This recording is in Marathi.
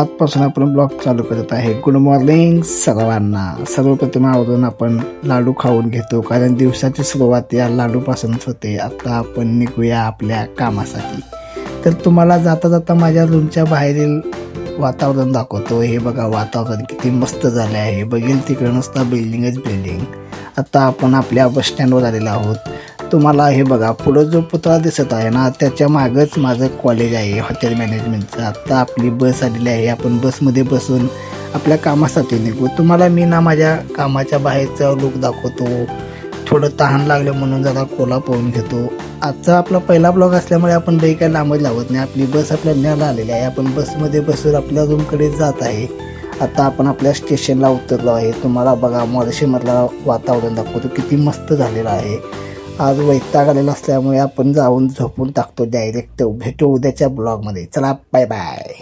आजपासून आपण ब्लॉग चालू करत आहे. गुड मॉर्निंग सर्वांना. सर्वप्रथम आवरून आपण लाडू खाऊन घेतो, कारण दिवसाची सुरुवात या लाडूपासूनच होते. आता आपण निघूया आपल्या कामासाठी. तर तुम्हाला जाता जाता माझ्या रूमच्या बाहेरील वातावरण दाखवतो. हे बघा, वातावरण किती मस्त झाले आहे. बघेल तिकडे नुसता बिल्डिंगच बिल्डिंग. आता आपण आपल्या बस स्टँडवर आलेलो आहोत. तुम्हाला हे बघा, पुढं जो पुतळा दिसत आहे ना, त्याच्या मागच माझं कॉलेज आहे हॉटेल मॅनेजमेंटचं. आता आपली बस आलेली आहे. आपण बसमध्ये बसून आपल्या कामासाठी निघू. तुम्हाला मी ना माझ्या कामाच्या बाहेरचा लुक दाखवतो. थोडं तहान लागलं म्हणून जरा कोला पाहून घेतो. आजचा आपला पहिला ब्लॉग असल्यामुळे आपण लई काही लांबच लावत नाही. आपली बस आपल्या न्यायला आलेली आहे. आपण बसमध्ये बसून आपल्या रूमकडे जात आहे. आता आपण आपल्या स्टेशनला उतरलो आहे. तुम्हाला बघा, मोर्शीमधला वातावरण दाखवतो, किती मस्त झालेलं आहे. आज वैताग आलेला असल्यामुळे आपण जाऊन झोपून टाकतो डायरेक्ट. भेटू उद्याच्या ब्लॉगमध्ये. चला, बाय बाय.